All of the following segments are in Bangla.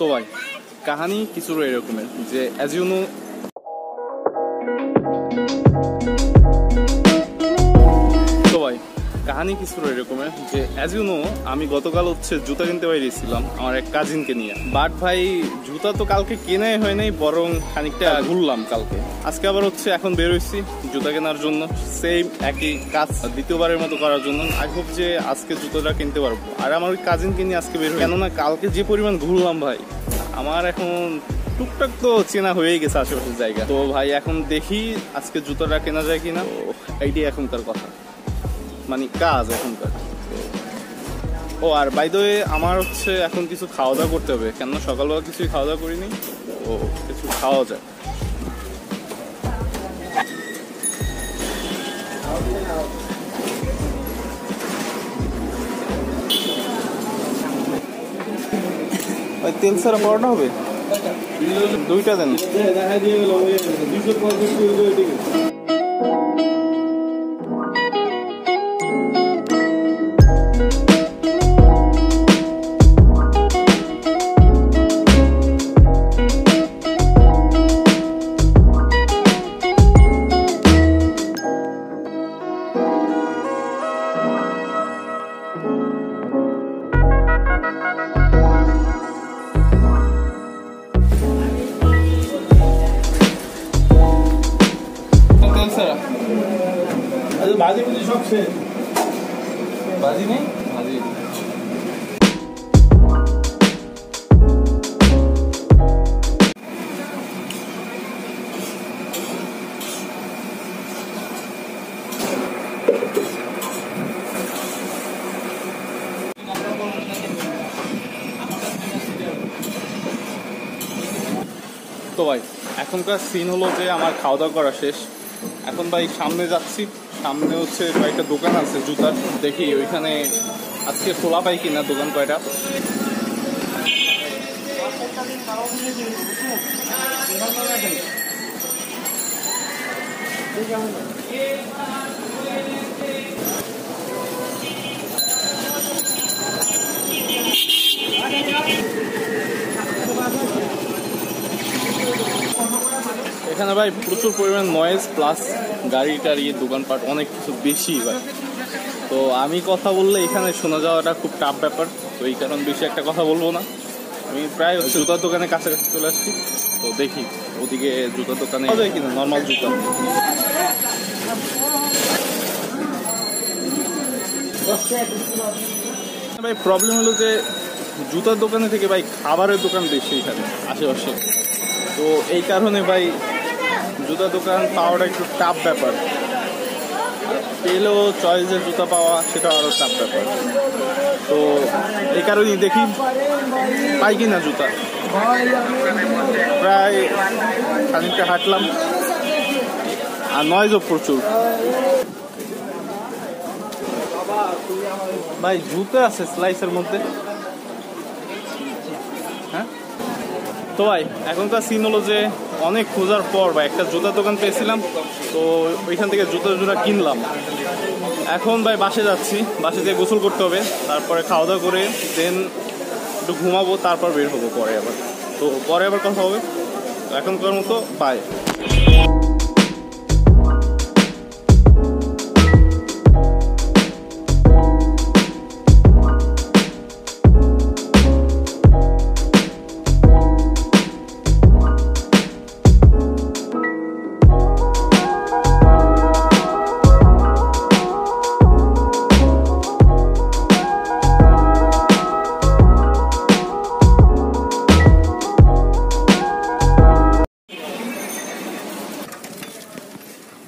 তো ভাই কাহিনী কিছু এরকমের যে অ্যাজ ইউ নো কাহিনী কিছু এরকমের যে অ্যাজ ইউ নো আমি গতকাল হচ্ছে জুতা কিনতে বেরিয়েছিলাম আমার এক কাজিনকে নিয়ে। বাট ভাই জুতা তো কালকে কেনাই হয় নাই, বরং খানিকটা ঘুরলাম কালকে। আজকে আবার হচ্ছে এখন বেরোইছি জুতা কেনার জন্য, সেম একই কাজ দ্বিতীয়বারের মতো করার জন্য। আই হোপ যে আজকে জুতোটা কিনতে পারবো। আর আমার ওই কাজিনকে নিয়ে আজকে বের হই, কেননা কালকে যে পরিমাণ ঘুরলাম ভাই আমার এখন টুকটাক তো চেনা হয়েই গেছে আশেপাশের জায়গা। তো ভাই এখন দেখি আজকে জুতোটা কেনা যায় কিনা, এইটাই এখনকার কথা, মানে কাজ এখনকার। ও আর বাই দ্য ওয়ে আমার হচ্ছে এখন কিছু খাওয়া দাওয়া করতে হবে, কেননা সকালবেলা কিছুই খাওয়া দাওয়া করিনি। ও কিছু খাওয়া যায়। তেল ছাড়া পরোটা হবে, দুইটা দেন। भाजी मुझे शौक से भाजी नहीं भाजी তো ভাই এখনকার সিন হলো যে আমার খাওয়া দাওয়া করা শেষ। এখন ভাই সামনে যাচ্ছি, সামনে হচ্ছে কয়েকটা দোকান আছে জুতার, দেখি ওইখানে আজকে খোলা পাই কিনা দোকান কয়টা। এখানে ভাই প্রচুর পরিমাণ নয়েজ, প্লাস গাড়ি টাড়ি দোকানপাট অনেক কিছু বেশি ভাই। তো আমি কথা বললে এখানে শোনা যাওয়াটা খুব টাফ ব্যাপার, তো এই কারণে বেশি একটা কথা বলবো না। আমি প্রায় জুতার দোকানে কাছাকাছি চলে আসছি, তো দেখি ওদিকে জুতার দোকানে যায় কিনা নর্মাল জুতা। ভাই প্রবলেম হলো যে জুতার দোকানে থেকে ভাই খাবারের দোকান বেশি এখানে আশেপাশে, তো এই কারণে ভাই জুতার দোকান পাওয়াটা একটু টাফ ব্যাপার। পেলেও চয়েসের জুতা পাওয়া সেটা আরও টাফ ব্যাপার। তো এই কারণেই দেখি পাই কিনা জুতা। প্রায় খানিকটা হাঁটলাম আর নয়েজও প্রচুর। ভাই জুতো আছে স্লাইসের মধ্যে, হ্যাঁ। তো ভাই এখনকার সিন হলো যে অনেক খোঁজার পর ভাই একটা জুতার দোকান পেয়েছিলাম, তো ওইখান থেকে জুতা কিনলাম। এখন ভাই বাসে যাচ্ছি, বাসে যেয়ে গোসল করতে হবে, তারপরে খাওয়া দাওয়া করে দেন একটু ঘুমাবো, তারপর বের হবো পরে আবার। তো পরে আবার কথা হবে, এখনকার মতো বাই।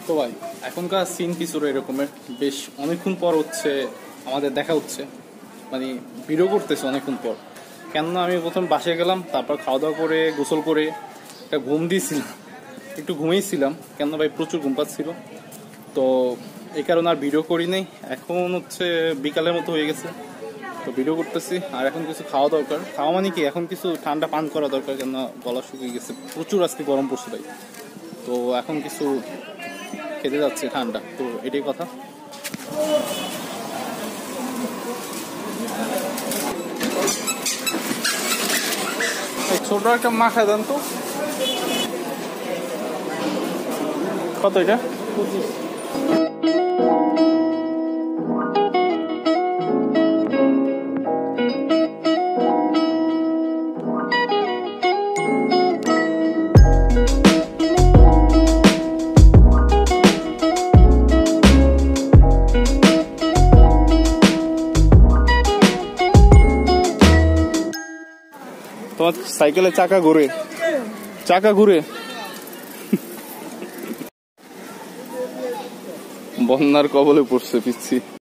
তো ভাই এখনকার সিন কিছু এরকমের, বেশ অনেকক্ষণ পর হচ্ছে আমাদের দেখা হচ্ছে, মানে ভিডিও করতেছে অনেকক্ষণ পর। কেননা আমি প্রথম বাসে গেলাম, তারপর খাওয়া দাওয়া করে গোসল করে একটা ঘুম দিয়েছিলাম, একটু ঘুমিয়েছিলাম, কেননা ভাই প্রচুর ঘুম পাচ্ছিল। তো এই কারণে আর ভিডিও করি নাই। এখন হচ্ছে বিকালের মতো হয়ে গেছে, তো ভিডিও করতেছি। আর এখন কিছু খাওয়া দরকার, খাওয়া মানে কি এখন কিছু ঠান্ডা পান করা দরকার, কেননা গলা শুকিয়ে গেছে, প্রচুর আজকে গরম পড়ছে ভাই। তো এখন কিছু খেতে যাচ্ছে ঠান্ডা, তো এটাই কথা। ছোট একটা মাখা দেন তো। কত এটা? 25। তোমার সাইকেলের চাকা ঘুরে বন্যার কবলে পড়ছে পিচ্ছি।